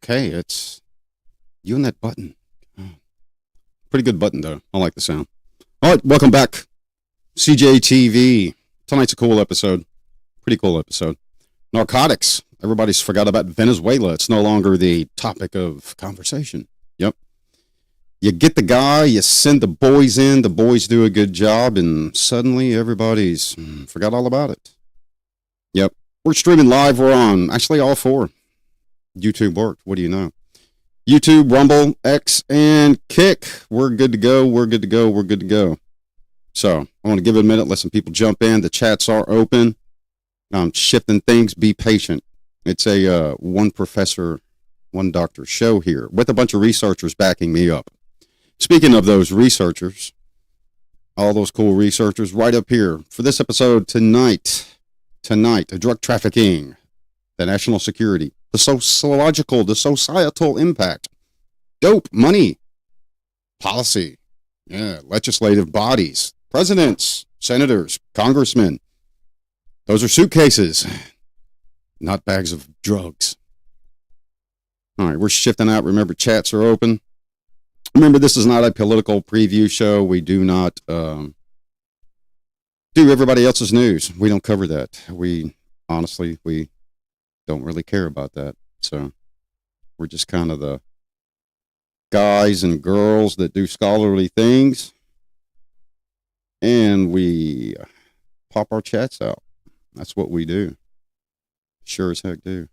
Okay, it's you and that button. Pretty good button, though. I like the sound. All right, welcome back. CJTV. Tonight's a cool episode. Pretty cool episode. Narcotics. Everybody's forgot about Venezuela. It's no longer the topic of conversation. Yep. You get the guy, you send the boys in, the boys do a good job, and suddenly everybody's forgot all about it. Yep. We're streaming live. We're on actually all four. YouTube worked. What do you know? YouTube, Rumble, X, and Kick. We're good to go. We're good to go. We're good to go. So I want to give it a minute. Let some people jump in. The chats are open. I'm shifting things. Be patient. It's a one professor, one doctor show here with a bunch of researchers backing me up. Speaking of those researchers, all those cool researchers right up here for this episode tonight, drug trafficking, the national security, the sociological, the societal impact, dope, money, policy, legislative bodies, presidents, senators, congressmen. Those are suitcases, not bags of drugs. All right, we're shifting out. Remember, chats are open. Remember, this is not a political preview show. We do not do everybody else's news. We don't cover that. We don't really care about that. So we're just kind of the guys and girls that do scholarly things. And we pop our chats out. That's what we do. Sure as heck do.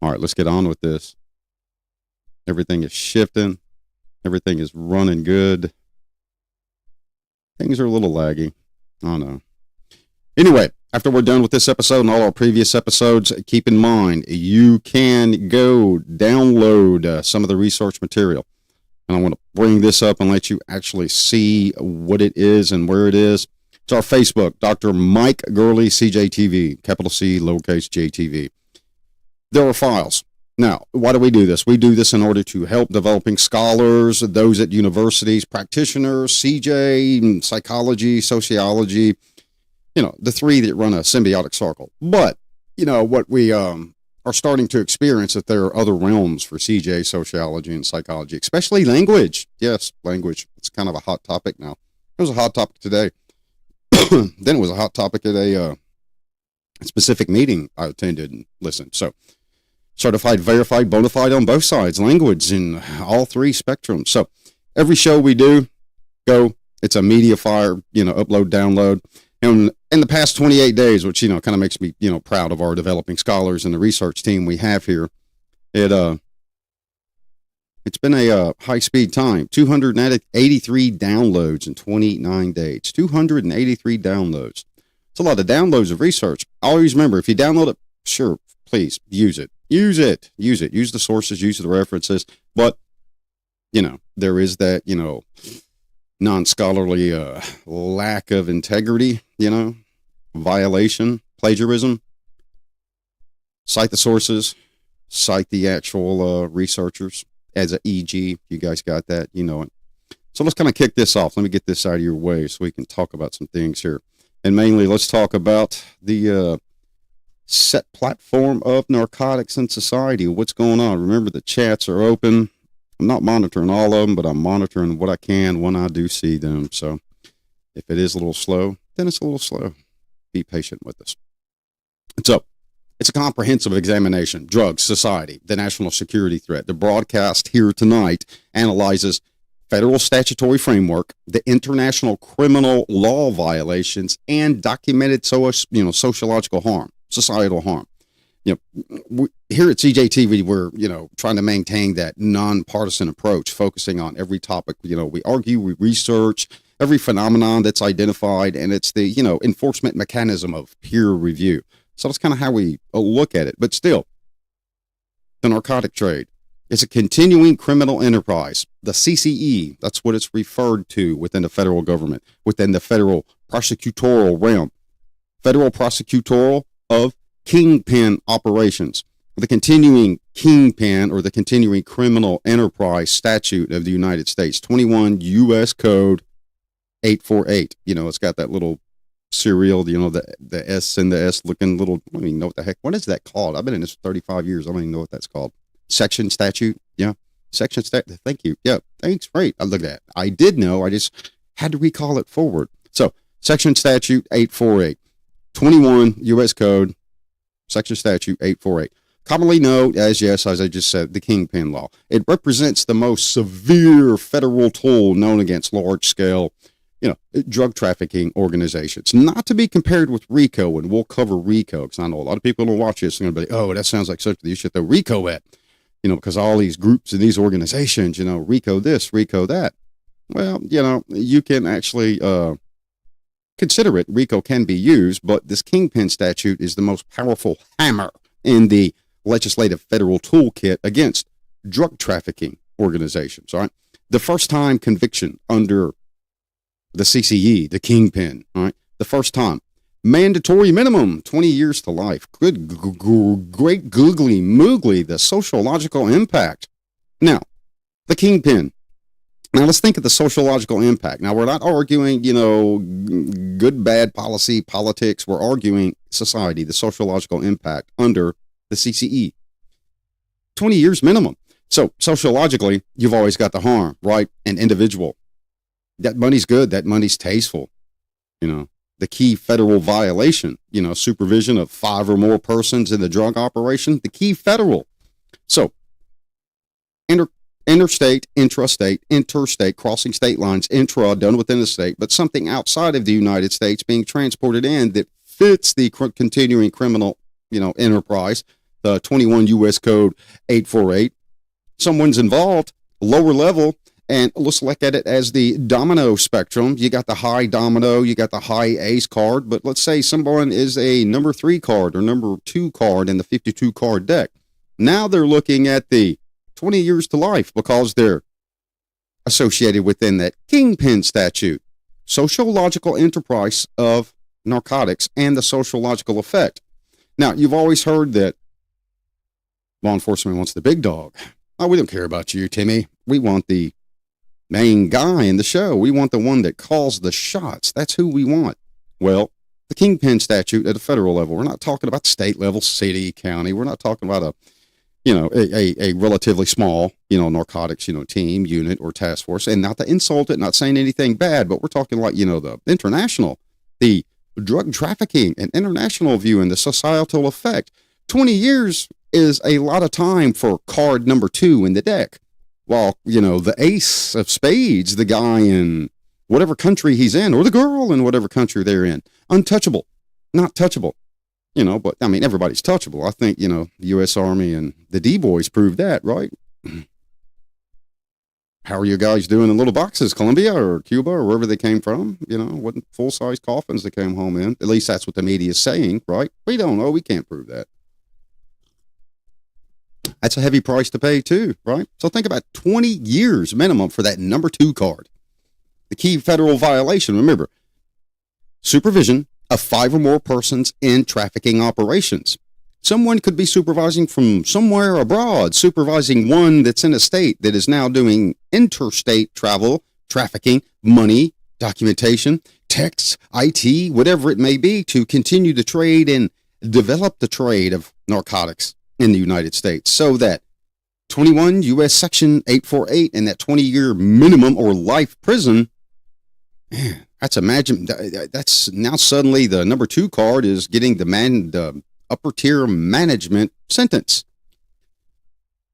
All right, let's get on with this. Everything is shifting. Everything is running good. Things are a little laggy. I know. Anyway, after we're done with this episode and all our previous episodes, keep in mind, you can go download some of the research material. And I want to bring this up and let you actually see what it is and where it is. It's our Facebook, Dr. Mike Gurley, CJTV, capital C, lowercase JTV. There are files. Now, why do we do this? We do this in order to help developing scholars, those at universities, practitioners, CJ, psychology, sociology, the three that run a symbiotic circle. But, what we are starting to experience that there are other realms for CJ, sociology, and psychology, especially language. Yes, language. It's kind of a hot topic now. It was a hot topic today. Then it was a hot topic at a specific meeting I attended and listened. So, certified, verified, bona fide on both sides, language in all three spectrums. So every show we do, it's a media fire, upload, download. And in the past 28 days, which, kind of makes me, proud of our developing scholars and the research team we have here, it's been a high-speed time. 283 downloads in 29 days. 283 downloads. It's a lot of downloads of research. Always remember, if you download it, sure, please use it. Use it. Use the sources, use the references. But, there is that, non-scholarly lack of integrity, violation, plagiarism. Cite the sources, cite the actual researchers as a EG. You guys got that, it. So let's kind of kick this off. Let me get this out of your way so we can talk about some things here. And mainly, let's talk about the set platform of narcotics in society. What's going on? Remember, the chats are open. I'm not monitoring all of them, but I'm monitoring what I can when I do see them. So if it is a little slow, then it's a little slow. Be patient with us. So it's a comprehensive examination. Drugs, society, the national security threat. The broadcast here tonight analyzes federal statutory framework, the international criminal law violations, and documented sociological harm. Societal harm. Here at CJTV, we're, trying to maintain that nonpartisan approach, focusing on every topic. We argue, we research every phenomenon that's identified, and it's the, enforcement mechanism of peer review. So that's kind of how we look at it. But still, the narcotic trade is a continuing criminal enterprise. The CCE, that's what it's referred to within the federal government, within the federal prosecutorial realm. Federal prosecutorial of kingpin operations. The continuing kingpin or the continuing criminal enterprise statute of the United States, 21 U.S. Code 848. It's got that little cereal, the S and the S looking little, I don't even know what the heck, what is that called? I've been in this for 35 years. I don't even know what that's called. Section statute. Yeah. Section statute. Thank you. Yeah. Thanks. Great. I look at that. I did know. I just had to recall it forward. So section statute 848, 21 U.S. Code, section statute 848. Commonly known as, yes, as I just said, the Kingpin Law. It represents the most severe federal tool known against large-scale, drug trafficking organizations. Not to be compared with RICO, and we'll cover RICO, because I know a lot of people who watch this are going to be like, oh, that sounds like something you should throw RICO at, because all these groups and these organizations, RICO this, RICO that. Well, you can actually consider it. RICO can be used, but this Kingpin statute is the most powerful hammer in the legislative federal toolkit against drug trafficking organizations. All right. The first time conviction under the CCE, the Kingpin, all right. The first time, mandatory minimum, 20 years to life. Great googly moogly, the sociological impact. Now, the Kingpin. Now, let's think of the sociological impact. Now, we're not arguing, good, bad policy, politics. We're arguing society, the sociological impact under the CCE. 20 years minimum. So sociologically, you've always got the harm, right? An individual. That money's good. That money's tasteful. The key federal violation, supervision of 5 or more persons in the drug operation, the key federal. So interstate, intrastate, interstate, crossing state lines, intra, done within the state, but something outside of the United States being transported in that fits the continuing criminal, enterprise, the 21 U.S. Code 848. Someone's involved, lower level, and let's look at it as the domino spectrum. You got the high domino, you got the high ace card, but let's say someone is a number 3 card or number 2 card in the 52 card deck. Now they're looking at the 20 years to life because they're associated within that Kingpin statute, sociological enterprise of narcotics and the sociological effect. Now, you've always heard that law enforcement wants the big dog. Oh, we don't care about you, Timmy. We want the main guy in the show. We want the one that calls the shots. That's who we want. Well, the Kingpin statute at a federal level, we're not talking about state level, city, county. We're not talking about a relatively small, narcotics, team, unit, or task force. And not to insult it, not saying anything bad, but we're talking like, the international, the drug trafficking and international view and the societal effect. 20 years is a lot of time for card number 2 in the deck. While, the ace of spades, the guy in whatever country he's in, or the girl in whatever country they're in, untouchable, not touchable. But I mean, everybody's touchable. I think, the U.S. Army and the D-boys proved that, right? How are you guys doing in little boxes, Colombia or Cuba or wherever they came from? Wasn't full-size coffins they came home in. At least that's what the media is saying, right? We don't know. We can't prove that. That's a heavy price to pay too, right? So think about 20 years minimum for that number 2 card. The key federal violation, remember, supervision of 5 or more persons in trafficking operations. Someone could be supervising from somewhere abroad, supervising one that's in a state that is now doing interstate travel, trafficking, money, documentation, texts, IT, whatever it may be, to continue to trade and develop the trade of narcotics in the United States. So that 21 U.S. Section 848 and that 20-year minimum or life prison, man, that's now suddenly the number 2 card is getting the upper tier management sentence.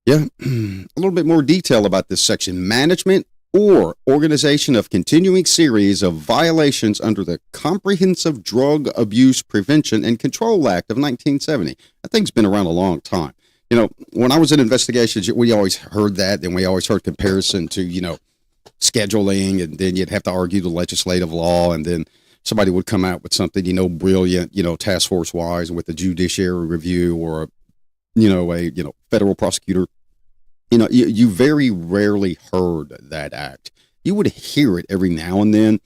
Yeah, a little bit more detail about this section. Management or organization of continuing series of violations under the Comprehensive Drug Abuse Prevention and Control Act of 1970. That thing's been around a long time. When I was in investigations, we always heard that, and we always heard comparison to, scheduling, and then you'd have to argue the legislative law, and then somebody would come out with something, brilliant, task force wise with a judiciary review or a federal prosecutor. You very rarely heard that act. You would hear it every now and then,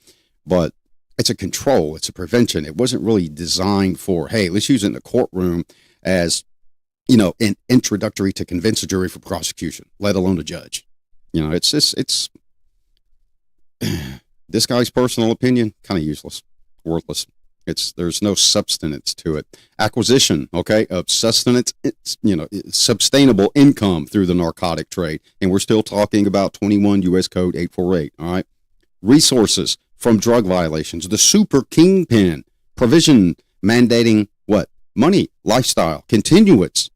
but it's a control, it's a prevention. It wasn't really designed for, hey, let's use it in the courtroom as, an introductory to convince a jury for prosecution, let alone a judge. It's this guy's personal opinion, kind of useless, worthless. There's no substance to it. Acquisition, okay, of sustenance, sustainable income through the narcotic trade. And we're still talking about 21 U.S. Code 848, all right? Resources from drug violations, the super kingpin provision mandating what? Money, lifestyle, continuance,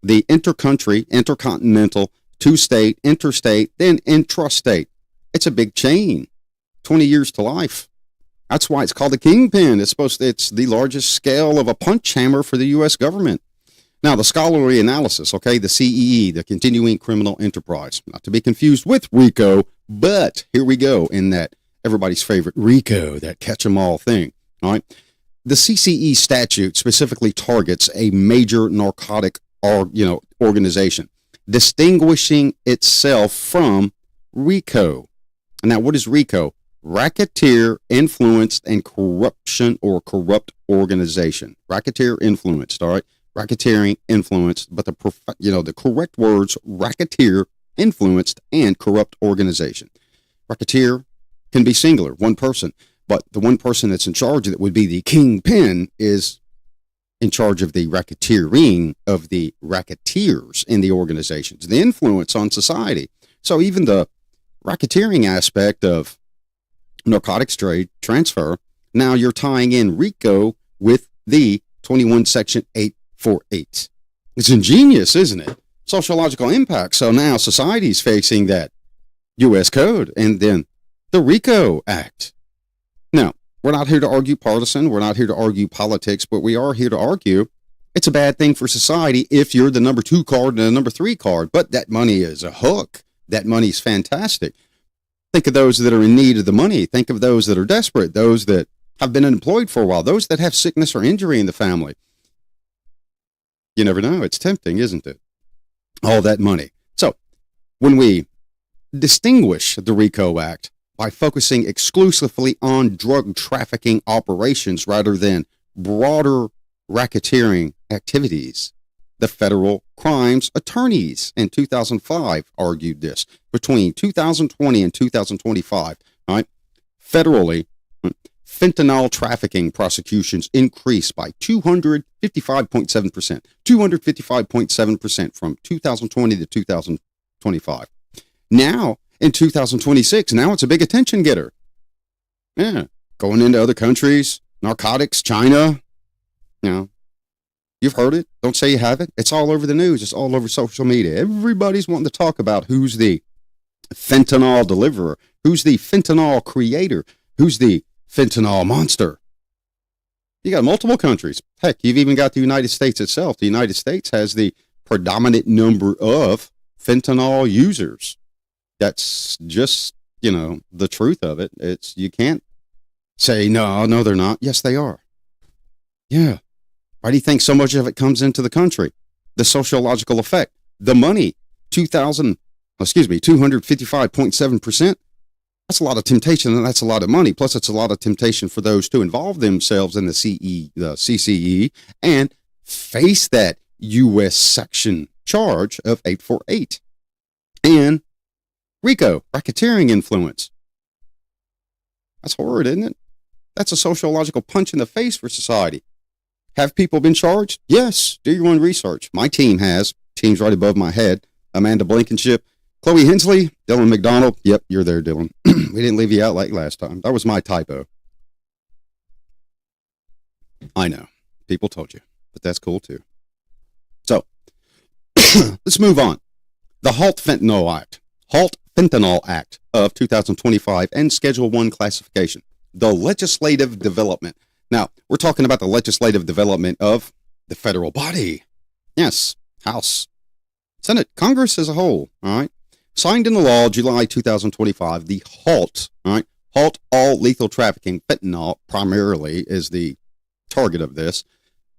the intercountry, intercontinental, two-state, interstate, then intrastate. It's a big chain, 20 years to life. That's why it's called a kingpin. It's the largest scale of a punch hammer for the U.S. government. Now, the scholarly analysis, okay, the CEE, the continuing criminal enterprise, not to be confused with RICO, but here we go in that everybody's favorite RICO, that catch-em-all thing, all right? The CCE statute specifically targets a major narcotic organization, distinguishing itself from RICO. Now, what is RICO? Racketeer influenced and corruption or corrupt organization. Racketeer influenced, all right? Racketeering influenced, but the correct words, racketeer influenced and corrupt organization. Racketeer can be singular, one person, but the one person that's in charge that would be the kingpin is in charge of the racketeering of the racketeers in the organizations, the influence on society. So even the racketeering aspect of narcotics trade transfer, now you're tying in RICO with the 21 Section 848. It's ingenious, isn't it? Sociological impact. So now society's facing that U.S. Code and then the RICO Act. Now, we're not here to argue partisan. We're not here to argue politics, but we are here to argue it's a bad thing for society if you're the number 2 card and the number 3 card. But that money is a hook. That money's fantastic. Think of those that are in need of the money. Think of those that are desperate, those that have been unemployed for a while, those that have sickness or injury in the family. You never know. It's tempting, isn't it? All that money. So when we distinguish the RICO Act by focusing exclusively on drug trafficking operations rather than broader racketeering activities, the federal crimes attorneys in 2005 argued this. Between 2020 and 2025, all right, federally, fentanyl trafficking prosecutions increased by 255.7%. 255.7% from 2020 to 2025. Now, in 2026, now it's a big attention getter. Yeah, going into other countries, narcotics, China, you've heard it. Don't say you haven't. It's all over the news. It's all over social media. Everybody's wanting to talk about who's the fentanyl deliverer, who's the fentanyl creator, who's the fentanyl monster. You got multiple countries. Heck, you've even got the United States itself. The United States has the predominant number of fentanyl users. That's just, the truth of it. You can't say, no, they're not. Yes, they are. Yeah. Why do you think so much of it comes into the country? The sociological effect, the money, 255.7%. That's a lot of temptation, and that's a lot of money. Plus, it's a lot of temptation for those to involve themselves in the CCE, and face that U.S. section charge of 848. And RICO, racketeering influence. That's horrid, isn't it? That's a sociological punch in the face for society. Have people been charged? Yes. Do your own research. My team has. Team's right above my head. Amanda Blankenship, Chloe Hensley, Dylan McDonald. Yep, you're there, Dylan. We didn't leave you out like last time. That was my typo. I know. People told you. But that's cool, too. So, let's move on. The Halt Fentanyl Act of 2025 and Schedule 1 classification. The legislative development. Now, we're talking about the legislative development of the federal body. Yes, House, Senate, Congress as a whole, all right? Signed into law July 2025, the HALT, all right? HALT All Lethal Trafficking, fentanyl primarily is the target of this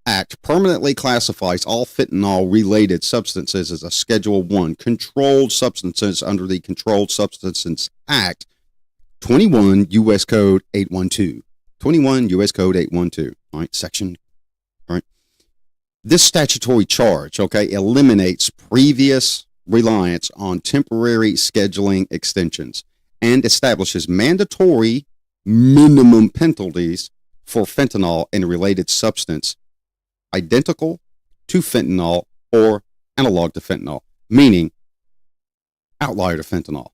act, permanently classifies all fentanyl-related substances as a Schedule 1 controlled substances under the Controlled Substances Act, 21 U.S. Code 812. 21 U.S. Code 812, all right, section, all right. This statutory charge, okay, eliminates previous reliance on temporary scheduling extensions and establishes mandatory minimum penalties for fentanyl and related substance identical to fentanyl or analog to fentanyl, meaning outlier to fentanyl.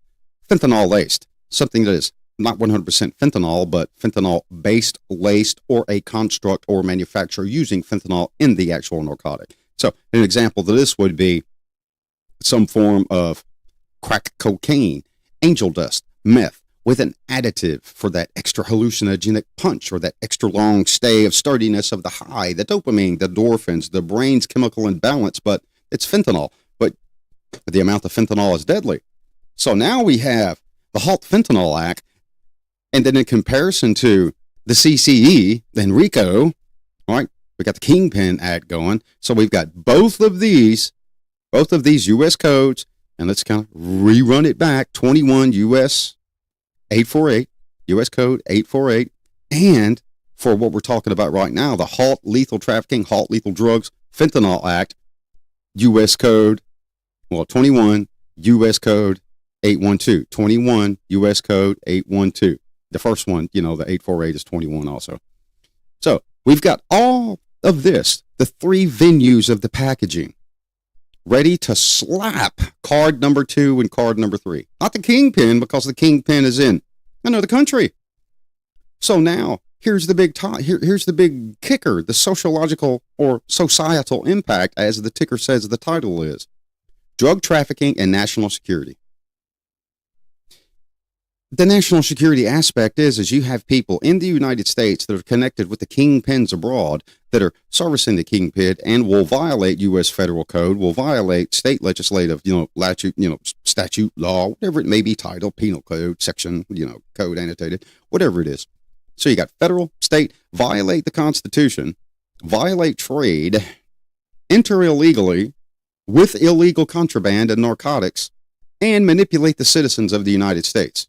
Fentanyl laced, something that is not 100% fentanyl, but fentanyl based, laced, or a construct or manufacturer using fentanyl in the actual narcotic. So an example to this would be some form of crack cocaine, angel dust, meth, with an additive for that extra hallucinogenic punch or that extra long stay of sturdiness of the high, the dopamine, the endorphins, the brain's chemical imbalance, but it's fentanyl. But the amount of fentanyl is deadly. So now we have the Halt Fentanyl Act, and then in comparison to the CCE, then RICO, right? We got the Kingpin Act going. So we've got both of these U.S. codes, and let's kind of rerun it back. 21 U.S. 848, U.S. Code 848, and for what we're talking about right now, the Halt Lethal Trafficking, Halt Lethal Drugs, Fentanyl Act, U.S. Code, 21 U.S. Code 812. 21 U.S. Code 812. The first one, the 848 is 21 also. So we've got all of this, the three venues of the packaging, ready to slap card number 2 and card number 3. Not the Kingpin, because the Kingpin is in another country. So now here's the big here's the big kicker, the sociological or societal impact, as the ticker says the title is. Drug trafficking and national security. The national security aspect is you have people in the United States that are connected with the kingpins abroad that are servicing the kingpin and will violate U.S. federal code, will violate state legislative, statute, law, whatever it may be, title, penal code, section, code annotated, whatever it is. So you got federal, state, violate the Constitution, violate trade, enter illegally with illegal contraband and narcotics, and manipulate the citizens of the United States.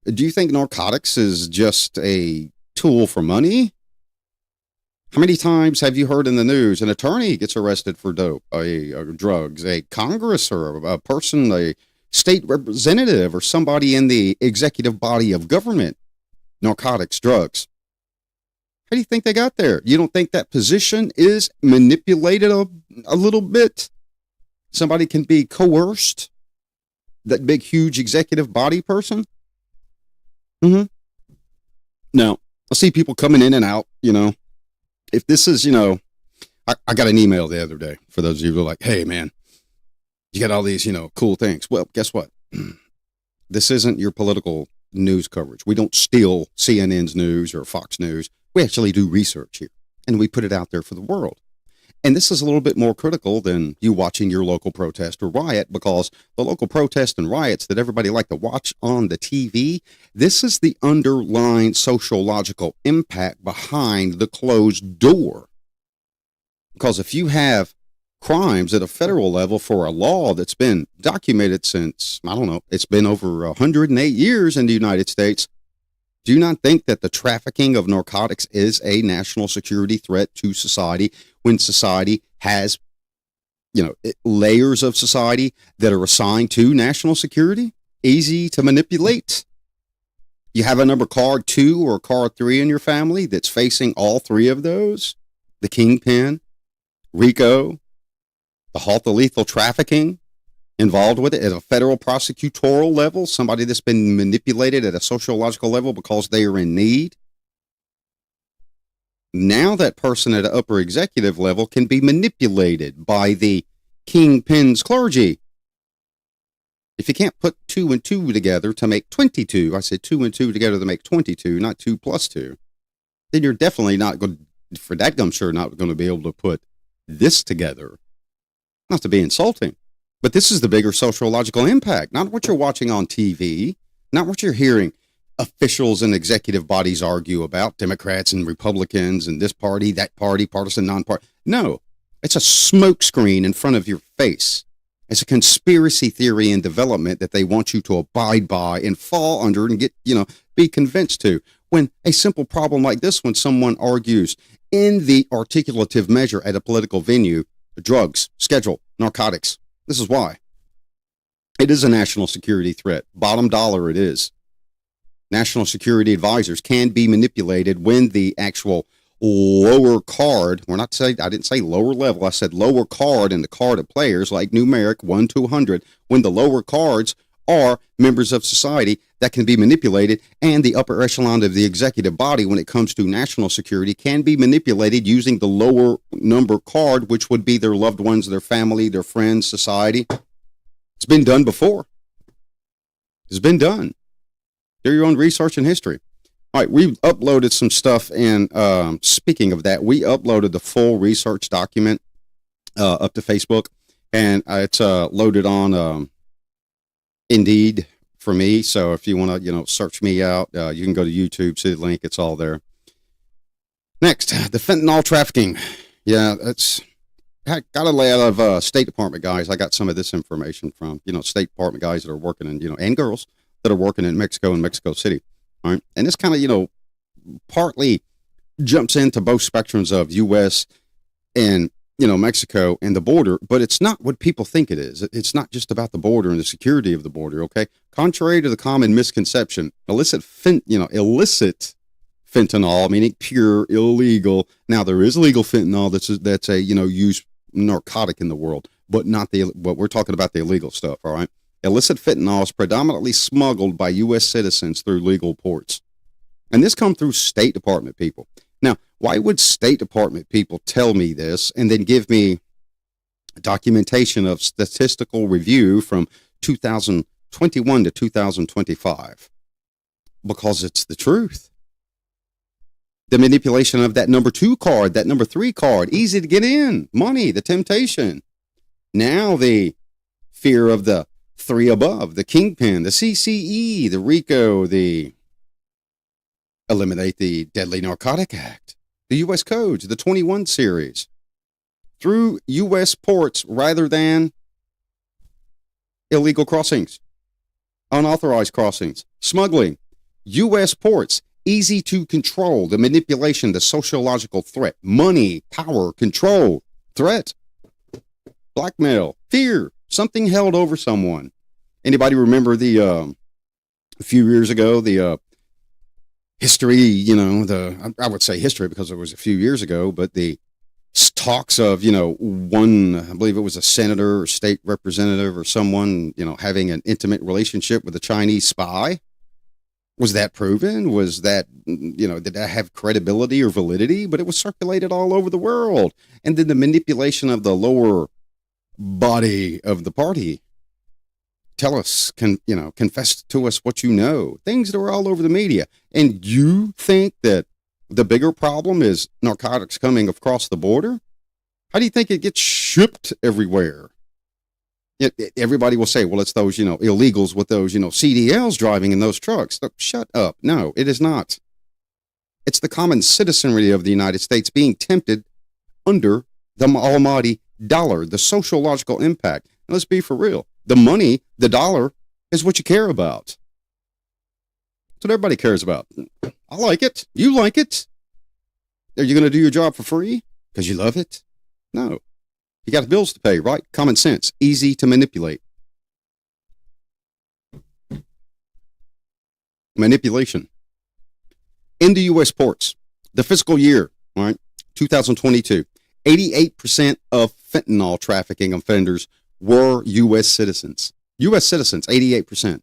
Do you think narcotics is just a tool for money? How many times have you heard in the news an attorney gets arrested for dope, or drugs, a Congress or a person, a state representative or somebody in the executive body of government, narcotics, drugs? How do you think they got there? You don't think that position is manipulated a little bit? Somebody can be coerced? That big, huge executive body person? Now, I see people coming in and out, if this is, I got an email the other day for those of you who are like, hey man, you got all these, cool things. Well, guess what? This isn't your political news coverage. We don't steal CNN's news or Fox News. We actually do research here and we put it out there for the world. And this is a little bit more critical than you watching your local protest or riot, because the local protests and riots that everybody like to watch on the TV, this is the underlying sociological impact behind the closed door. Because if you have crimes at a federal level for a law that's been documented since, it's been over 108 years in the United States, do you not think that the trafficking of narcotics is a national security threat to society when society has, layers of society that are assigned to national security? Easy to manipulate. You have a number card 2 or card 3 in your family that's facing all 3 of those. The Kingpin, RICO, the Halt the Lethal Trafficking, involved with it at a federal prosecutorial level, somebody that's been manipulated at a sociological level because they are in need. Now that person at an upper executive level can be manipulated by the kingpin's clergy. If you can't put 2 and 2 together to make 22, I said 2 and 2 together to make 22, not 2 plus 2, then you're definitely not going to, for that gum sure, not going to be able to put this together. Not to be insulting. But this is the bigger sociological impact, not what you're watching on TV, not what you're hearing officials and executive bodies argue about, Democrats and Republicans and this party, that party, partisan, non-partisan. No, it's a smokescreen in front of your face. It's a conspiracy theory in development that they want you to abide by and fall under and get, be convinced to. When a simple problem like this, when someone argues in the articulative measure at a political venue, drugs, schedule, narcotics, this is why. It is a national security threat. Bottom dollar it is. national security advisors can be manipulated when the actual lower card, I didn't say lower level, I said lower card in the card of players like numeric 1 to 100, when the lower cards are members of society that can be manipulated, and the upper echelon of the executive body when it comes to national security can be manipulated using the lower number card, which would be their loved ones, their family, their friends, society. It's been done before. It's been done. Do your own research and history. All right, we uploaded some stuff, and speaking of that, we uploaded the full research document up to Facebook, and it's loaded on Indeed for me. So if you want to, search me out, you can go to YouTube, see the link. It's all there. Next, the fentanyl trafficking. Yeah, I got a lot of State Department guys. I got some of this information from, State Department guys that are working in, and girls that are working in Mexico and Mexico City. All right. And this kind of, partly jumps into both spectrums of U.S. and, Mexico and the border, but it's not what people think it is. It's not just about the border and the security of the border. Okay. Contrary to the common misconception, illicit fentanyl, meaning pure, illegal. Now, there is legal fentanyl that's a, used narcotic in the world, but not what we're talking about, the illegal stuff. All right. Illicit fentanyl is predominantly smuggled by U.S. citizens through legal ports. And this comes through State Department people. Now, why would State Department people tell me this and then give me documentation of statistical review from 2021 to 2025? Because it's the truth. The manipulation of that number 2 card, that number 3 card, easy to get in, money, the temptation. Now the fear of the 3 above, the kingpin, the CCE, the RICO, the eliminate the Deadly Narcotic Act, the U.S. codes, the 21 series, through U.S. ports rather than illegal crossings, unauthorized crossings, smuggling, U.S. ports, easy to control, the manipulation, the sociological threat, money, power, control, threat, blackmail, fear, something held over someone. Anybody remember a few years ago, the history, I would say history because it was a few years ago, but the talks of, one, I believe it was a senator or state representative or someone, having an intimate relationship with a Chinese spy. Was that proven? Was that, did that have credibility or validity? But it was circulated all over the world. And then the manipulation of the lower body of the party. Tell us, confess to us what you know. Things that were all over the media. And you think that the bigger problem is narcotics coming across the border? How do you think it gets shipped everywhere? Everybody will say, well, it's those, illegals with those, CDLs driving in those trucks. Shut up. No, it is not. It's the common citizenry of the United States being tempted under the almighty dollar, the sociological impact. And let's be for real. The money, the dollar, is what you care about. That's what everybody cares about. I like it. You like it. Are you going to do your job for free because you love it? No. You got bills to pay, right? Common sense. Easy to manipulate. Manipulation. In the U.S. ports, the fiscal year, all right, 2022, 88% of fentanyl trafficking offenders were U.S. citizens. U.S. citizens, 88%.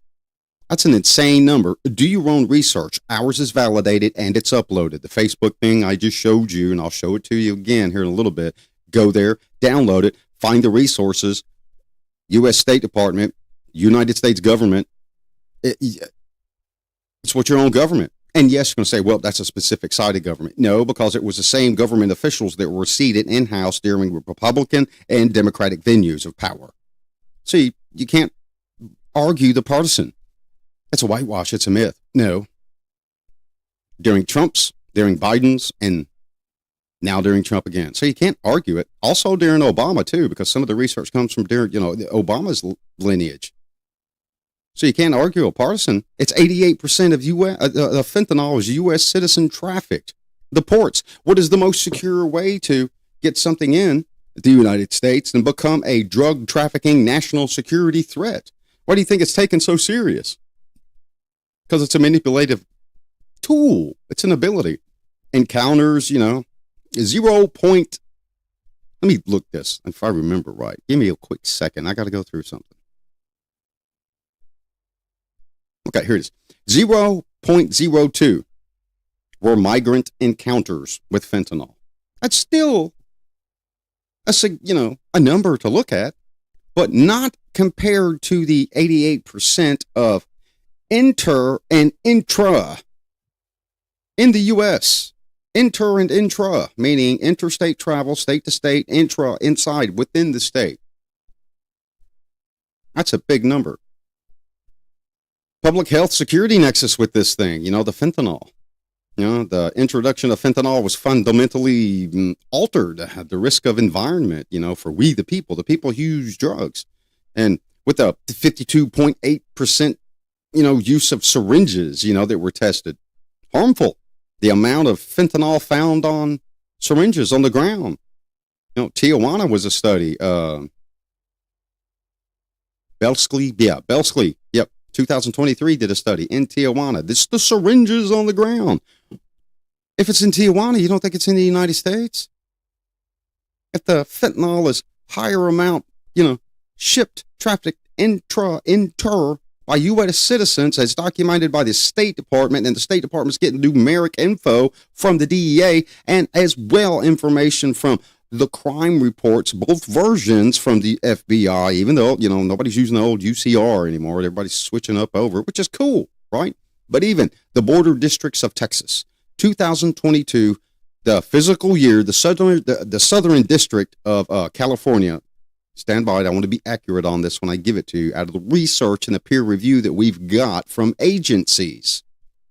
That's an insane number. Do your own research. Ours is validated and it's uploaded. The Facebook thing I just showed you, and I'll show it to you again here in a little bit. Go there, download it, find the resources. U.S. State Department, United States government. It's what your own government. And yes, you're going to say, well, that's a specific side of government. No, because it was the same government officials that were seated in-house during Republican and Democratic venues of power. See, you can't argue the partisan. It's a whitewash. It's a myth. No. During Trump's, during Biden's, and now during Trump again. So you can't argue it. Also during Obama, too, because some of the research comes from during, Obama's lineage. So you can't argue a partisan. It's 88% of fentanyl is U.S. citizen trafficked. The ports. What is the most secure way to get something in the United States and become a drug trafficking national security threat? Why do you think it's taken so serious? because it's a manipulative tool. It's an ability. Encounters, 0 point. Let me look this if I remember right. Give me a quick second. I got to go through something. Okay, here it is. 0.02 were migrant encounters with fentanyl. That's still a number to look at, but not compared to the 88% of inter and intra in the U.S. Inter and intra, meaning interstate travel, state to state, intra, inside, within the state. That's a big number. Public health security nexus with this thing, the fentanyl. The introduction of fentanyl was fundamentally altered the risk of environment, for we, the people who use drugs. And with the 52.8%, use of syringes, that were tested, harmful. The amount of fentanyl found on syringes on the ground. Tijuana was a study. Belsky, yep. 2023 did a study in Tijuana. This is the syringes on the ground. If it's in Tijuana, you don't think it's in the United States? If the fentanyl is higher amount, shipped, trafficked, inter by U.S. citizens as documented by the State Department, and the State Department's getting numeric info from the DEA and as well information from the crime reports, both versions from the FBI, even though, nobody's using the old UCR anymore. Everybody's switching up over, which is cool, right? But even the border districts of Texas, 2022, the physical year, the southern district of California. Stand by it. I want to be accurate on this when I give it to you out of the research and the peer review that we've got from agencies,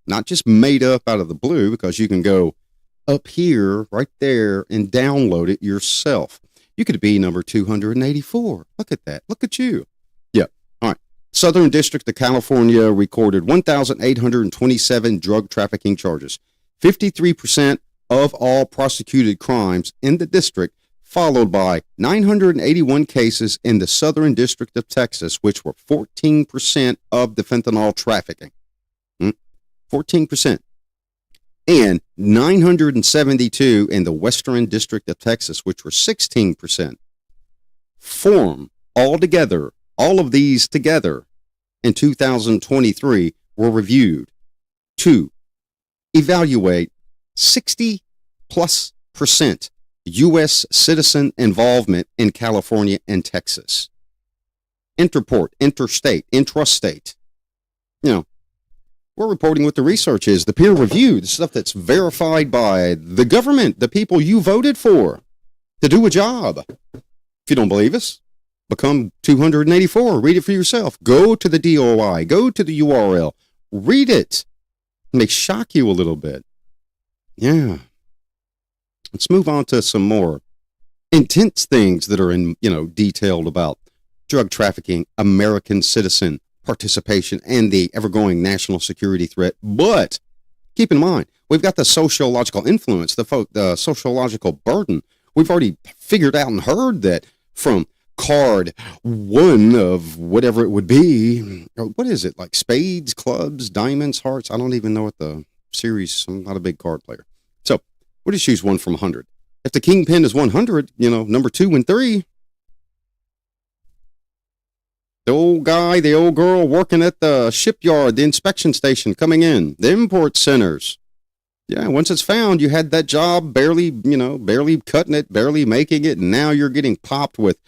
not just made up out of the blue, because you can go up here, right there, and download it yourself. You could be number 284. Look at that. Look at you. Yeah. All right. Southern District of California recorded 1,827 drug trafficking charges. 53% of all prosecuted crimes in the district, followed by 981 cases in the Southern District of Texas, which were 14% of the fentanyl trafficking. 14%. And 972 in the Western District of Texas, which were 16%. Form altogether, all of these together in 2023 were reviewed to evaluate 60+% U.S. citizen involvement in California and Texas. Interport, interstate, intrastate. We're reporting what the research is, the peer review, the stuff that's verified by the government, the people you voted for to do a job. If you don't believe us, become 284. Read it for yourself. Go to the DOI. Go to the URL. Read it. It may shock you a little bit. Yeah. Let's move on to some more intense things that are detailed about drug trafficking, American citizen participation, and the ever-growing national security threat. But keep in mind, we've got the sociological influence, the sociological burden. We've already figured out and heard that from card one of whatever it would be. What is it? Like spades, clubs, diamonds, hearts? I don't even know what the series. I'm not a big card player. So we'll just choose one from 100. If the kingpin is 100, number 2 and 3. The old guy, the old girl working at the shipyard, the inspection station coming in, the import centers. Yeah, once it's found, you had that job barely cutting it, barely making it, and now you're getting popped with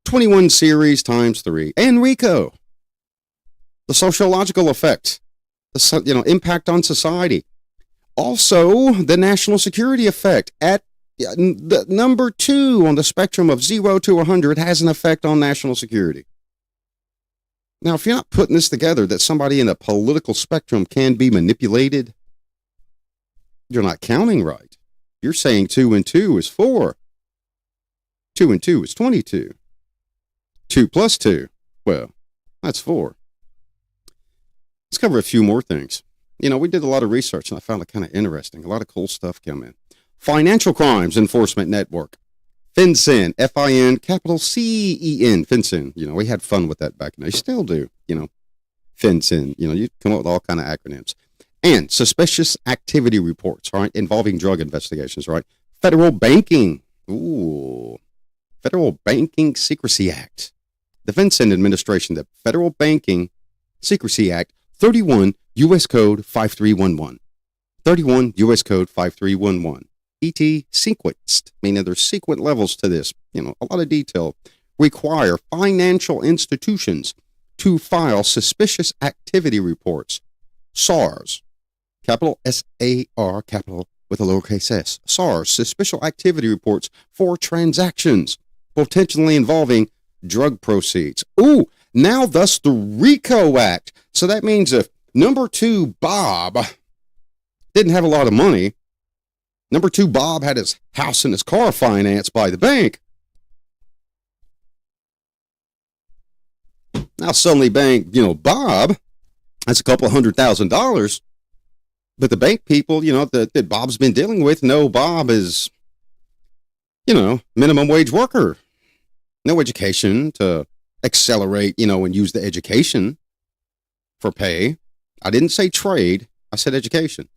21 series times 3. And RICO. The sociological effect, the impact on society. Also, the national security effect at the number 2 on the spectrum of 0 to 100 has an effect on national security. Now, if you're not putting this together, that somebody in the political spectrum can be manipulated, you're not counting right. You're saying 2 and 2 is 4. 2 and 2 is 22. 2 plus 2, well, that's 4. Let's cover a few more things. We did a lot of research, and I found it kind of interesting. A lot of cool stuff came in. Financial Crimes Enforcement Network. FinCEN, F-I-N, capital C-E-N, FinCEN. We had fun with that back then. They still do, FinCEN. You come up with all kind of acronyms. And suspicious activity reports, right, involving drug investigations, right? Federal banking. Ooh. Federal Banking Secrecy Act. The FinCEN administration, the Federal Banking Secrecy Act, 31 U.S. Code 5311. 31 U.S. Code 5311. ET sequenced, meaning there's sequent levels to this, a lot of detail, require financial institutions to file suspicious activity reports. SARS, capital S-A-R, capital with a lowercase s. SARS, suspicious activity reports for transactions potentially involving drug proceeds. Ooh, now thus the RICO Act. So that means if number 2 Bob didn't have a lot of money, number 2 Bob had his house and his car financed by the bank, now suddenly Bob has a couple of $100,000, but the bank people, that Bob's been dealing with know Bob is, minimum wage worker. No education to accelerate, and use the education for pay. I didn't say trade. I said education.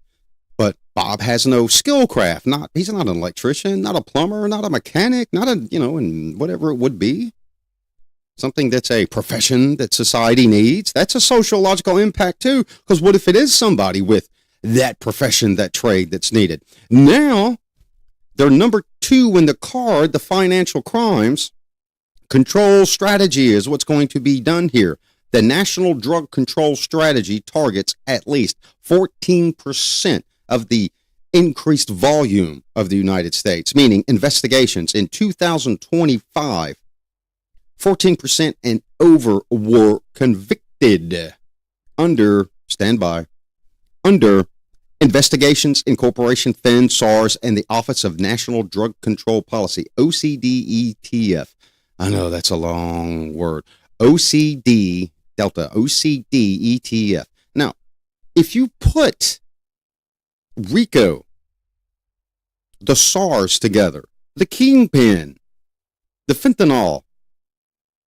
But Bob has no skill craft. He's not an electrician, not a plumber, not a mechanic, not a, and whatever it would be. Something that's a profession that society needs. That's a sociological impact too. Because what if it is somebody with that profession, that trade that's needed? Now, they're number 2 in the card, the financial crimes. Control strategy is what's going to be done here. The National Drug Control Strategy targets at least 14% of the increased volume of the United States, meaning investigations in 2025, 14% and over were convicted under Investigations Incorporation, FIN, SARS, and the Office of National Drug Control Policy, OCDETF. I know that's a long word. OCD, Delta, OCDETF. Now, if you put RICO, the SARS together, the kingpin, the fentanyl,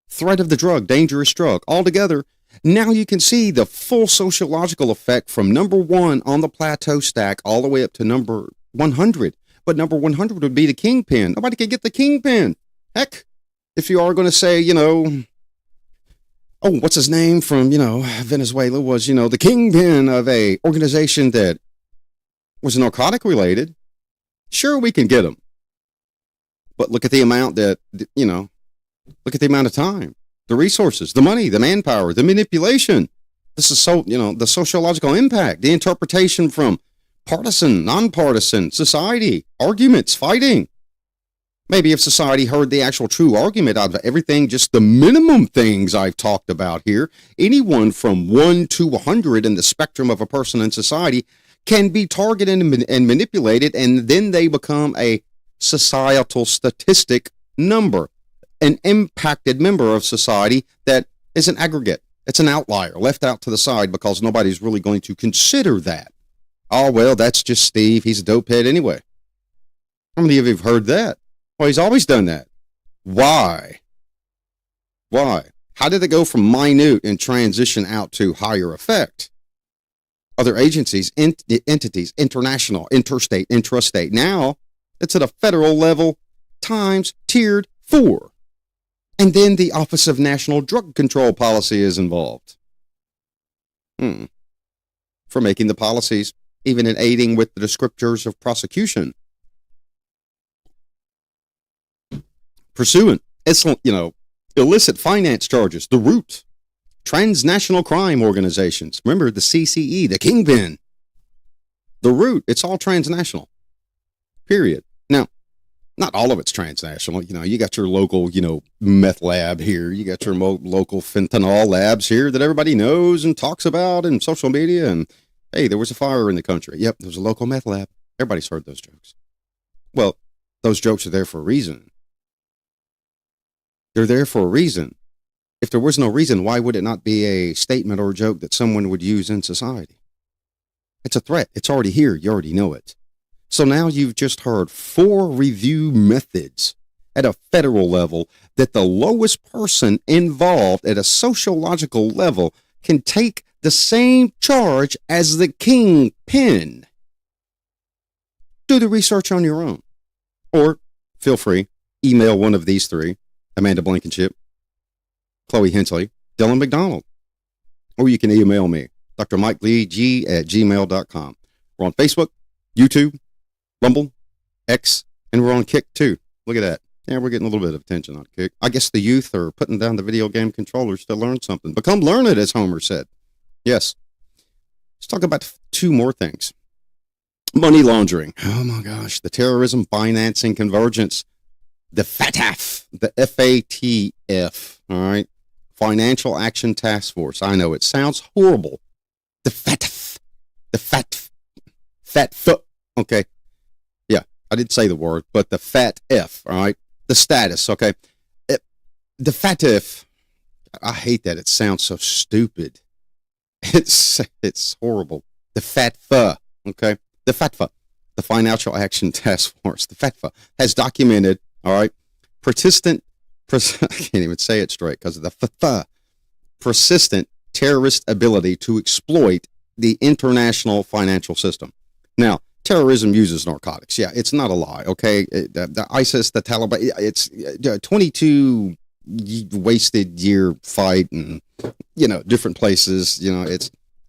threat of the drug, dangerous drug, all together, now you can see the full sociological effect from number 1 on the plateau stack all the way up to number 100. But number 100 would be the kingpin. Nobody can get the kingpin. Heck, if you are going to say, what's his name from, Venezuela was, the kingpin of a organization that was narcotic related, sure, we can get him. But look at the amount look at the amount of time, the resources, the money, the manpower, the manipulation. This is the sociological impact, the interpretation from partisan, nonpartisan society, arguments, fighting. Maybe if society heard the actual true argument out of everything, just the minimum things I've talked about here, anyone from 1 to 100 in the spectrum of a person in society can be targeted and manipulated, and then they become a societal statistic number, an impacted member of society that is an aggregate. It's an outlier, left out to the side because nobody's really going to consider that. Oh, well, that's just Steve. He's a dopehead anyway. How many of you have heard that? Well, he's always done that. Why? How did it go from minute and transition out to higher effect? Other agencies, entities, international, interstate, intrastate. Now, it's at a federal level times tiered 4. And then the Office of National Drug Control Policy is involved. For making the policies, even in aiding with the descriptors of prosecution. Pursuant, illicit finance charges, the root, transnational crime organizations. Remember the CCE, the kingpin, the root, it's all transnational, period. Now, not all of it's transnational. You got your local, meth lab here. You got your local fentanyl labs here that everybody knows and talks about in social media. And, hey, there was a fire in the country. Yep, there was a local meth lab. Everybody's heard those jokes. Well, those jokes are there for a reason. They're there for a reason. If there was no reason, why would it not be a statement or a joke that someone would use in society? It's a threat. It's already here. You already know it. So now you've just heard 4 review methods at a federal level that the lowest person involved at a sociological level can take the same charge as the kingpin. Do the research on your own. Or feel free, email one of these three, Amanda Blankenship, Chloe Hensley, Dylan McDonald. Or you can email me, drmikeleeg@gmail.com. We're on Facebook, YouTube, Rumble, X, and we're on Kick too. Look at that. Yeah, we're getting a little bit of attention on Kick. I guess the youth are putting down the video game controllers to learn something. Become learned, as Homer said. Yes. Let's talk about two more things. Money laundering. Oh my gosh. The terrorism financing convergence. The FATF. The FATF. All right. Financial Action Task Force. I know it sounds horrible. The FATF. The FATF. Okay. Yeah. I didn't say the word, but the FATF. All right. The status. Okay. The FATF. I hate that. It sounds so stupid. It's horrible. The FATF. Okay. The FATF, the Financial Action Task Force, the FATF, has documented, all right, I can't even say it straight because of the FATF, persistent terrorist ability to exploit the international financial system. Now, terrorism uses narcotics. Yeah, it's not a lie, okay? The ISIS, the Taliban, it's 22 wasted year fight and, different places,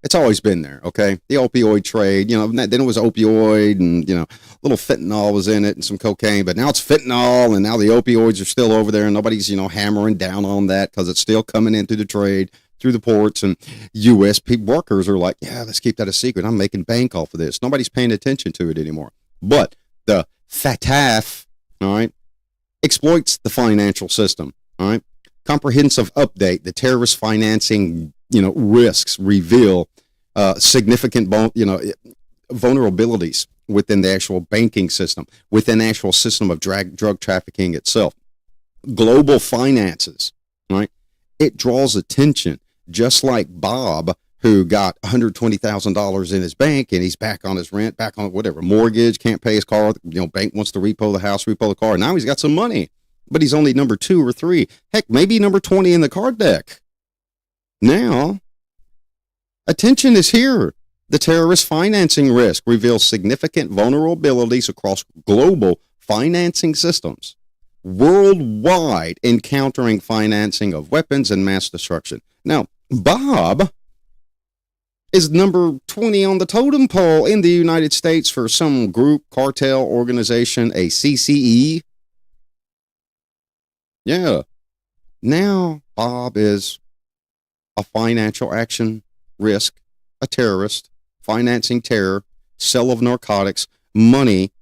it's always been there, okay? The opioid trade, then it was opioid and, little fentanyl was in it and some cocaine, but now it's fentanyl and now the opioids are still over there and nobody's, hammering down on that because it's still coming in through the trade, through the ports, and U.S. workers are like, yeah, let's keep that a secret. I'm making bank off of this. Nobody's paying attention to it anymore. But the FATF, all right, exploits the financial system, all right? Comprehensive update, the terrorist financing risks reveal significant, vulnerabilities within the actual banking system, within the actual system of drug trafficking itself. Global finances, right? It draws attention, just like Bob, who got $120,000 in his bank and he's back on his rent, back on whatever, mortgage, can't pay his car, bank wants to repo the house, repo the car. Now he's got some money, but he's only number 2 or 3. Heck, maybe number 20 in the card deck. Now, attention is here. The terrorist financing risk reveals significant vulnerabilities across global financing systems, worldwide, encountering financing of weapons and mass destruction. Now, Bob is number 20 on the totem pole in the United States for some group, cartel, organization, a CCE. Yeah. Now, Bob is a financial action risk, a terrorist, financing terror, sale of narcotics, money,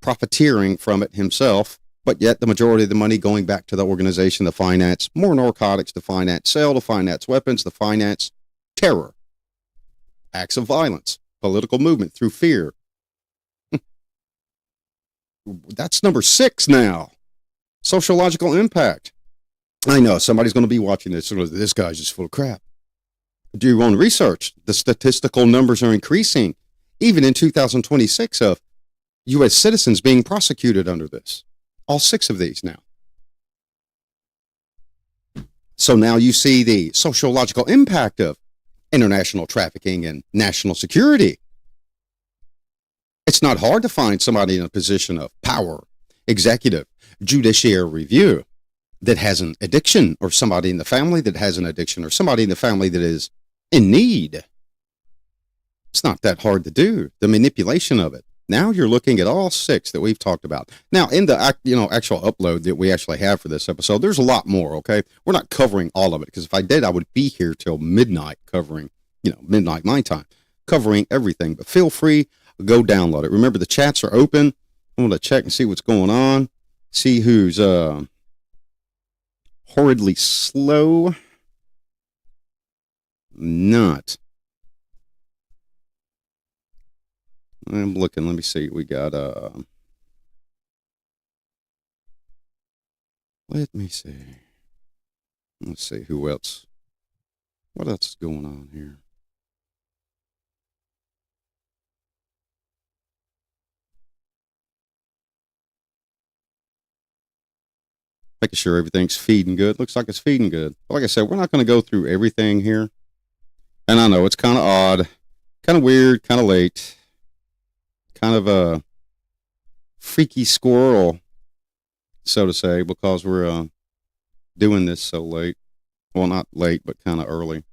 profiteering from it himself, but yet the majority of the money going back to the organization to finance more narcotics, to finance sale, to finance weapons, to finance terror, acts of violence, political movement through fear. That's number 6 now. Sociological impact. I know somebody's going to be watching this. This guy's just full of crap. Do your own research. The statistical numbers are increasing, even in 2026, of U.S. citizens being prosecuted under this. All 6 of these now. So now you see the sociological impact of international trafficking and national security. It's not hard to find somebody in a position of power, executive, judiciary review, that has an addiction, or somebody in the family that has an addiction, or somebody in the family that is in need. It's not that hard to do, the manipulation of it. Now you're looking at all 6 that we've talked about. Now, in the actual upload that we actually have for this episode, there's a lot more, okay? We're not covering all of it, because if I did, I would be here till midnight covering, midnight my time, covering everything. But feel free, go download it. Remember, the chats are open. I'm going to check and see what's going on, see who's horridly slow. Not. I'm looking. Let me see. We got let me see. Let's see who else. What else is going on here? Making sure everything's feeding good. Looks like it's feeding good. Like I said, we're not going to go through everything here. And I know it's kind of odd, kind of weird, kind of late, kind of a freaky squirrel, so to say, because we're doing this so late. Well, not late, but kind of early.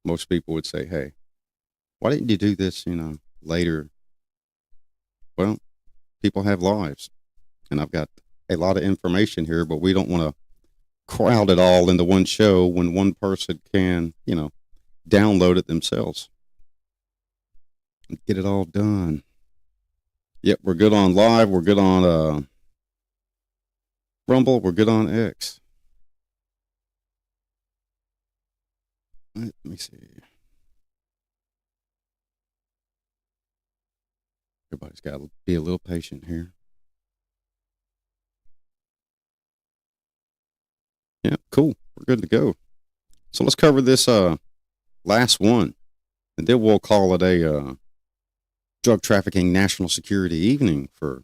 Most people would say, hey, why didn't you do this, later? Well, people have lives, and I've got a lot of information here, but we don't want to crowd it all into one show when one person can, download it themselves and get it all done. Yep, we're good on live. We're good on Rumble. We're good on X. Let me see. Everybody's got to be a little patient here. Yeah, cool. We're good to go. So let's cover this last one, and then we'll call it a drug trafficking national security evening for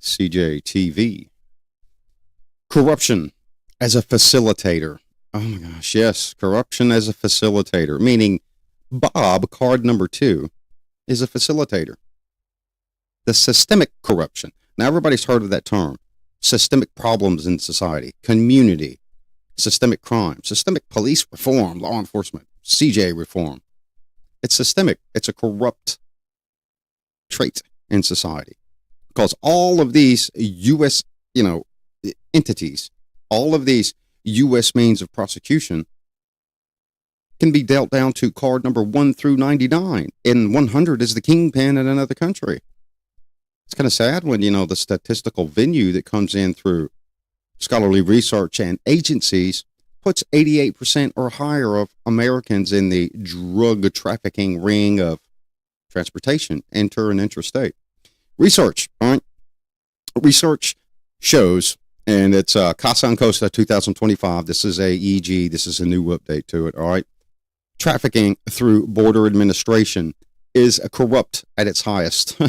CJTV. Corruption as a facilitator. Oh my gosh, yes, corruption as a facilitator, meaning Bob, card number 2, is a facilitator. The systemic corruption. Now, everybody's heard of that term. Systemic problems in society, community, systemic crime, systemic police reform, law enforcement, CJ reform. It's systemic. It's a corrupt trait in society. Because all of these U.S., entities, all of these U.S. means of prosecution can be dealt down to card number 1 through 99. And 100 is the kingpin in another country. It's kind of sad when, the statistical venue that comes in through scholarly research and agencies puts 88% or higher of Americans in the drug trafficking ring of transportation, inter and intrastate. Research, all right? Research shows, and it's Casa and Costa 2025. This is AEG. This is a new update to it, all right? Trafficking through border administration is corrupt at its highest.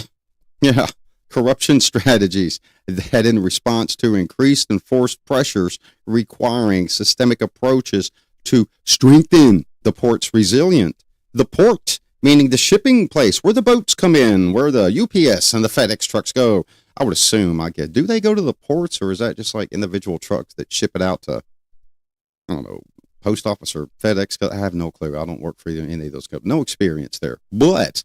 Yeah. Corruption strategies that in response to increased and forced pressures requiring systemic approaches to strengthen the port's resilience. The port, meaning the shipping place where the boats come in, where the UPS and the FedEx trucks go. I would assume, do they go to the ports, or is that just like individual trucks that ship it out to, I don't know, post office or FedEx? I have no clue. I don't work for any of those companies. No experience there. But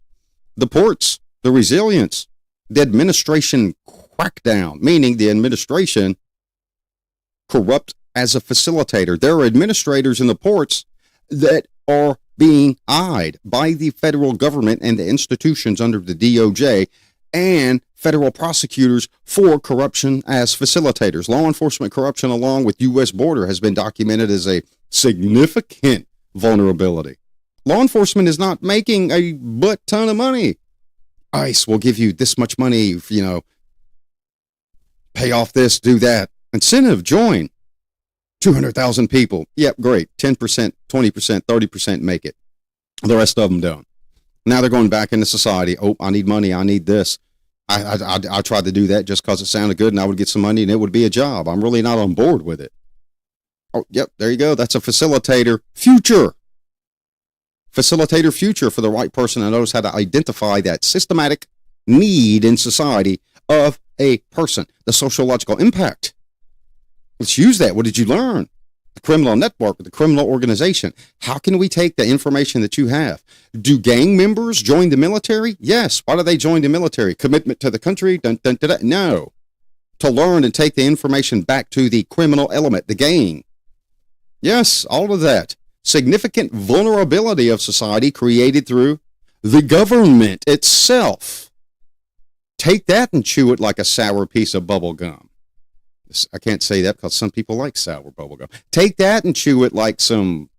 the ports, the resilience, the administration crackdown, meaning the administration corrupt as a facilitator. There are administrators in the ports that are being eyed by the federal government and the institutions under the DOJ and federal prosecutors for corruption as facilitators. Law enforcement corruption along with U.S. border has been documented as a significant vulnerability. Law enforcement is not making a butt ton of money. ICE will give you this much money, pay off this, do that. Incentive, join. 200,000 people. Yep, great. 10%, 20%, 30% make it. The rest of them don't. Now they're going back into society. Oh, I need money. I need this. I tried to do that just because it sounded good and I would get some money and it would be a job. I'm really not on board with it. Oh, yep, there you go. That's a facilitator future. Facilitator future for the right person that knows how to identify that systematic need in society of a person, the sociological impact. Let's use that. What did you learn? The criminal network, the criminal organization. How can we take the information that you have? Do gang members join the military? Yes. Why do they join the military? Commitment to the country? Dun, dun, dun, dun. No. To learn and take the information back to the criminal element, the gang. Yes, all of that. Significant vulnerability of society created through the government itself. Take that and chew it like a sour piece of bubble gum. I can't say that because some people like sour bubble gum. Take that and chew it like some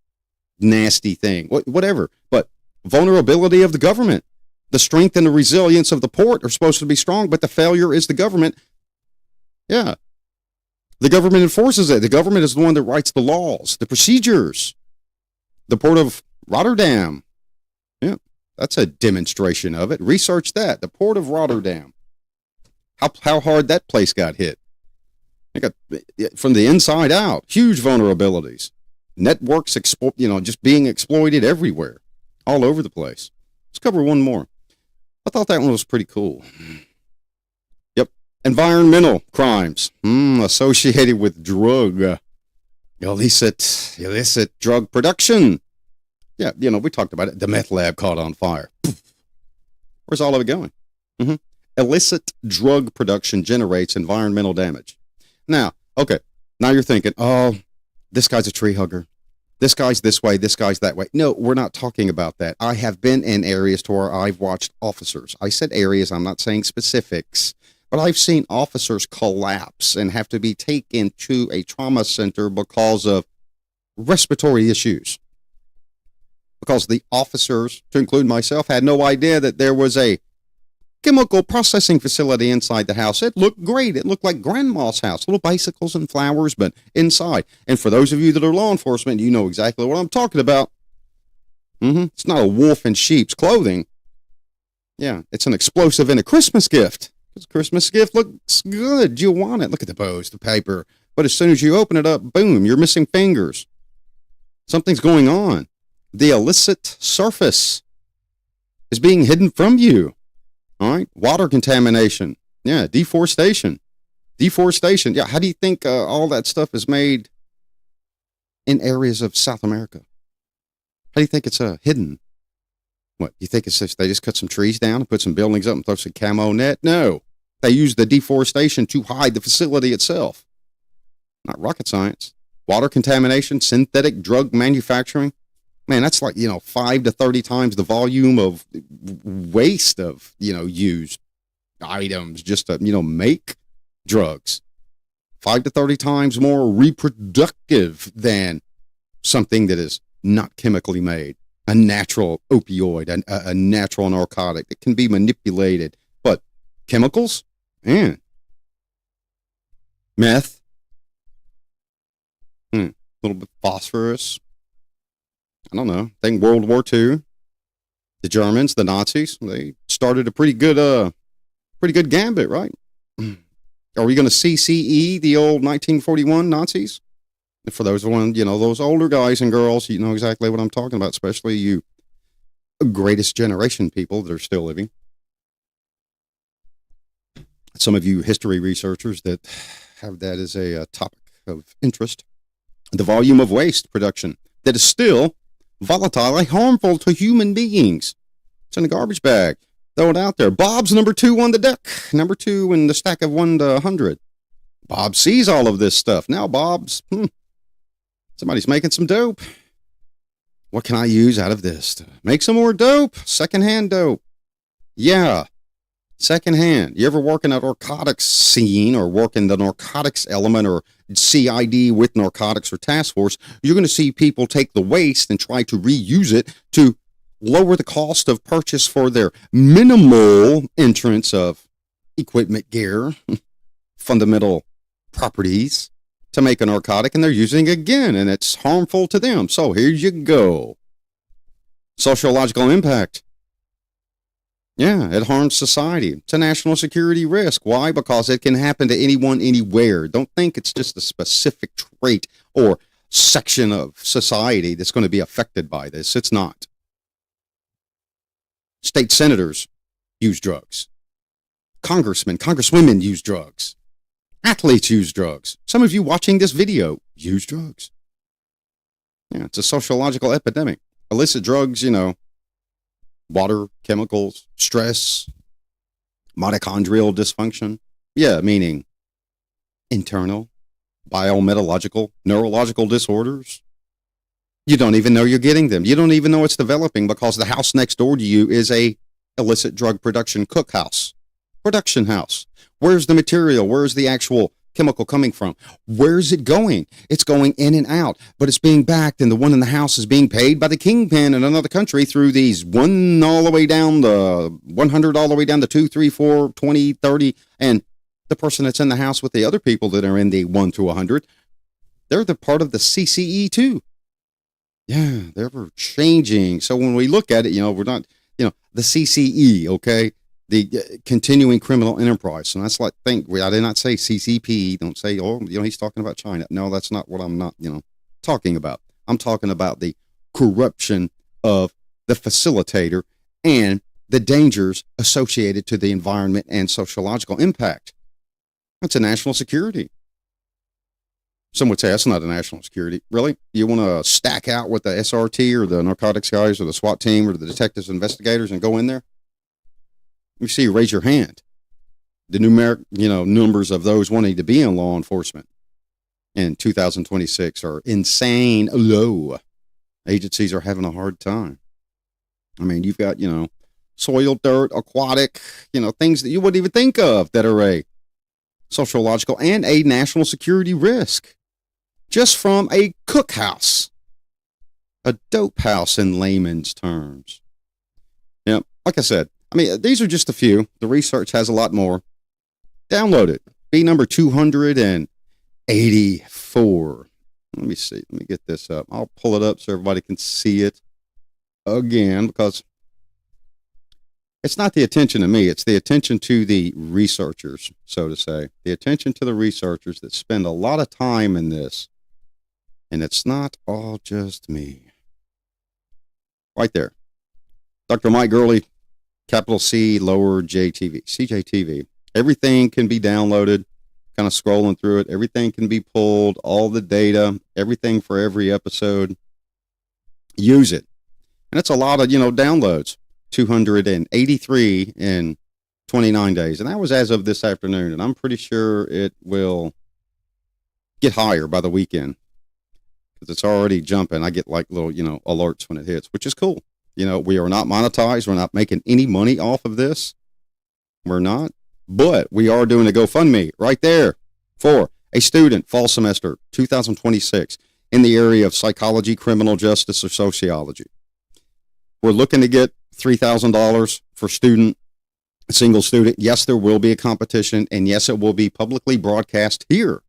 nasty thing, whatever. But vulnerability of the government. The strength and the resilience of the port are supposed to be strong, but the failure is the government. Yeah. The government enforces it. The government is the one that writes the laws, the procedures. The Port of Rotterdam. Yeah, that's a demonstration of it. Research that. The Port of Rotterdam. How hard that place got hit. It got from the inside out. Huge vulnerabilities. networks, just being exploited everywhere, all over the place. Let's cover one more. I thought that one was pretty cool. Yep. Environmental crimes associated with drug illicit drug production. Yeah, we talked about it. The meth lab caught on fire. Where's all of it going? Illicit drug production generates environmental damage. Now you're thinking, oh, this guy's a tree hugger. This guy's this way, this guy's that way. No, we're not talking about that. I have been in areas to where I've watched officers. I said areas, I'm not saying specifics, but I've seen officers collapse and have to be taken to a trauma center because of respiratory issues. Because the officers, to include myself, had no idea that there was a chemical processing facility inside the house. It looked great. It looked like grandma's house, little bicycles and flowers, but inside. And for those of you that are law enforcement, you know exactly what I'm talking about. It's not a wolf in sheep's clothing. Yeah, it's an explosive in a Christmas gift. Because a Christmas gift looks good. You want it. Look at the bows, the paper. But as soon as you open it up, boom, you're missing fingers. Something's going on. The illicit surface is being hidden from you. All right. Water contamination. Yeah. Deforestation. Yeah. How do you think all that stuff is made in areas of South America? How do you think it's hidden? What, you think it's just they just cut some trees down and put some buildings up and throw some camo net? No. They use the deforestation to hide the facility itself. Not rocket science. Water contamination, synthetic drug manufacturing. Man, that's like, 5 to 30 times the volume of waste of, used items just to, make drugs. 5 to 30 times more reproductive than something that is not chemically made. A natural opioid, a natural narcotic that can be manipulated. But chemicals? Man. Meth. A little bit phosphorus. I don't know. I think World War II, the Germans, the Nazis, they started a pretty good gambit, right? Are we going to CCE the old 1941 Nazis? For those those older guys and girls, you know exactly what I'm talking about, especially you greatest generation people that are still living. Some of you history researchers that have that as a topic of interest. The volume of waste production that is still volatile and harmful to human beings. It's in a garbage bag. Throw it out there. Bob's number 2 on the deck. Number 2 in the stack of 1 to 100. Bob sees all of this stuff. Now Bob's, somebody's making some dope. What can I use out of this to make some more dope? Secondhand dope. Yeah. Secondhand. You ever work in a narcotics scene or work in the narcotics element or CID with narcotics or task force? You're going to see people take the waste and try to reuse it to lower the cost of purchase for their minimal entrance of equipment, gear, fundamental properties to make a narcotic, and they're using it again, and it's harmful to them. So here you go. Sociological impact. Yeah, it harms society. It's a national security risk. Why? Because it can happen to anyone, anywhere. Don't think it's just a specific trait or section of society that's going to be affected by this. It's not. State senators use drugs. Congressmen, congresswomen use drugs. Athletes use drugs. Some of you watching this video use drugs. Yeah, it's a sociological epidemic. Illicit drugs, water, chemicals, stress, mitochondrial dysfunction. Yeah, meaning internal, biometallurgical, neurological disorders. You don't even know you're getting them. You don't even know it's developing because the house next door to you is a illicit drug production cookhouse, production house. Where's the material? Where's the actual chemical coming from? Where's it going? It's going in and out, but it's being backed, and the one in the house is being paid by the kingpin in another country through these 1 all the way down the 100, all the way down to 2, 3, 4, 20, 30, and the person that's in the house with the other people that are in the 1 to 100, they're the part of the CCE too. Yeah, they're ever changing. So when we look at it, we're not, the CCE, okay? The continuing criminal enterprise. And that's like, I did not say CCP. Don't say, he's talking about China. No, that's not what I'm not, talking about. I'm talking about the corruption of the facilitator and the dangers associated to the environment and sociological impact. That's a national security. Some would say that's not a national security. Really? You want to stack out with the SRT or the narcotics guys or the SWAT team or the detectives, investigators and go in there? You see, raise your hand. The numeric, numbers of those wanting to be in law enforcement in 2026 are insane low. Agencies are having a hard time. I mean, you've got, soil, dirt, aquatic, things that you wouldn't even think of that are a sociological and a national security risk. Just from a cookhouse, a dope house in layman's terms. Yeah, like I said, these are just a few. The research has a lot more. Download it. Be number 284. Let me see. Let me get this up. I'll pull it up so everybody can see it again, because it's not the attention to me. It's the attention to the researchers, so to say. The attention to the researchers that spend a lot of time in this. And it's not all just me. Right there. Dr. Mike Gurley, capital C, lower JTV, CJTV. Everything can be downloaded, kind of scrolling through it. Everything can be pulled, all the data, everything for every episode. Use it. And it's a lot of, downloads. 283 in 29 days. And that was as of this afternoon. And I'm pretty sure it will get higher by the weekend, because it's already jumping. I get like little, alerts when it hits, which is cool. We are not monetized. We're not making any money off of this. We're not. But we are doing a GoFundMe right there for a student, fall semester 2026, in the area of psychology, criminal justice, or sociology. We're looking to get $3,000 for a single student. Yes, there will be a competition, and yes, it will be publicly broadcast here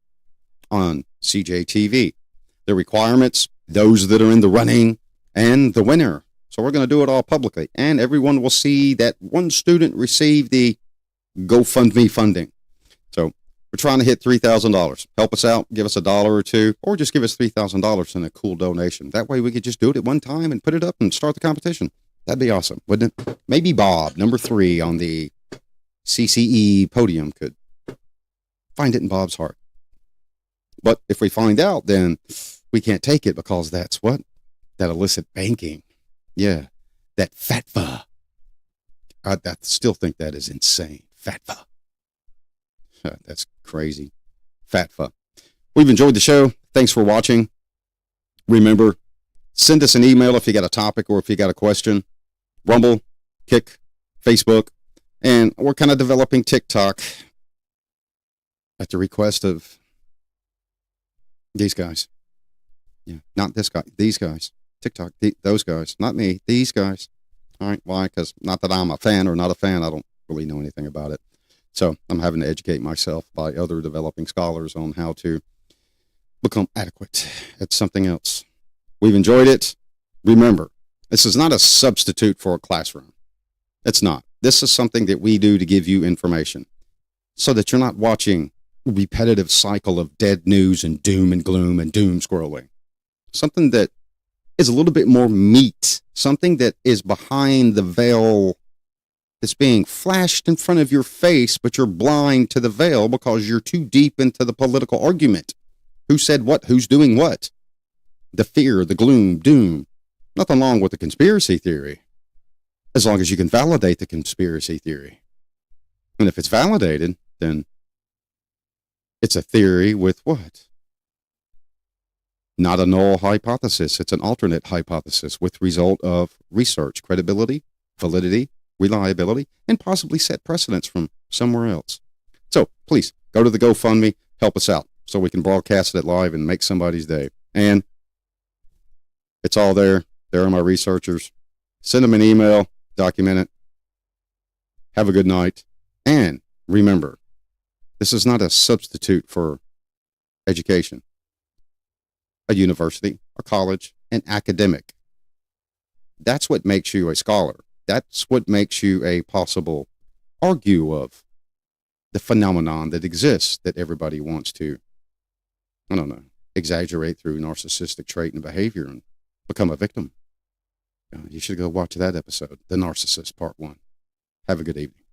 on CJTV. The requirements, those that are in the running, and the winner. So we're going to do it all publicly, and everyone will see that one student received the GoFundMe funding. So we're trying to hit $3,000. Help us out. Give us $1 or $2, or just give us $3,000 in a cool donation. That way we could just do it at one time and put it up and start the competition. That'd be awesome, wouldn't it? Maybe Bob, number 3 on the CCE podium, could find it in Bob's heart. But if we find out, then we can't take it, because that's what? That illicit banking. Yeah, that FATFA. I still think that is insane. FATFA. That's crazy. FATFA. We've enjoyed the show. Thanks for watching. Remember, send us an email if you got a topic or if you got a question. Rumble, Kick, Facebook, and we're kind of developing TikTok at the request of these guys. Yeah, not this guy. These guys. TikTok. Those guys. Not me. These guys. All right. Why? Because not that I'm a fan or not a fan. I don't really know anything about it. So I'm having to educate myself by other developing scholars on how to become adequate at something else. We've enjoyed it. Remember, this is not a substitute for a classroom. It's not. This is something that we do to give you information so that you're not watching a repetitive cycle of dead news and doom and gloom and doom scrolling. Something that is a little bit more meat, something that is behind the veil that's being flashed in front of your face, but you're blind to the veil because you're too deep into the political argument. Who said what? Who's doing what? The fear, the gloom, doom. Nothing wrong with the conspiracy theory, as long as you can validate the conspiracy theory. And if it's validated, then it's a theory with what? Not a null hypothesis. It's an alternate hypothesis with result of research, credibility, validity, reliability, and possibly set precedents from somewhere else. So please go to the GoFundMe, help us out so we can broadcast it live and make somebody's day. And it's all there. There are my researchers. Send them an email, document it. Have a good night. And remember, this is not a substitute for education. A university, a college, an academic. That's what makes you a scholar. That's what makes you a possible argue of the phenomenon that exists that everybody wants to, exaggerate through narcissistic trait and behavior and become a victim. You should go watch that episode, The Narcissist Part 1. Have a good evening.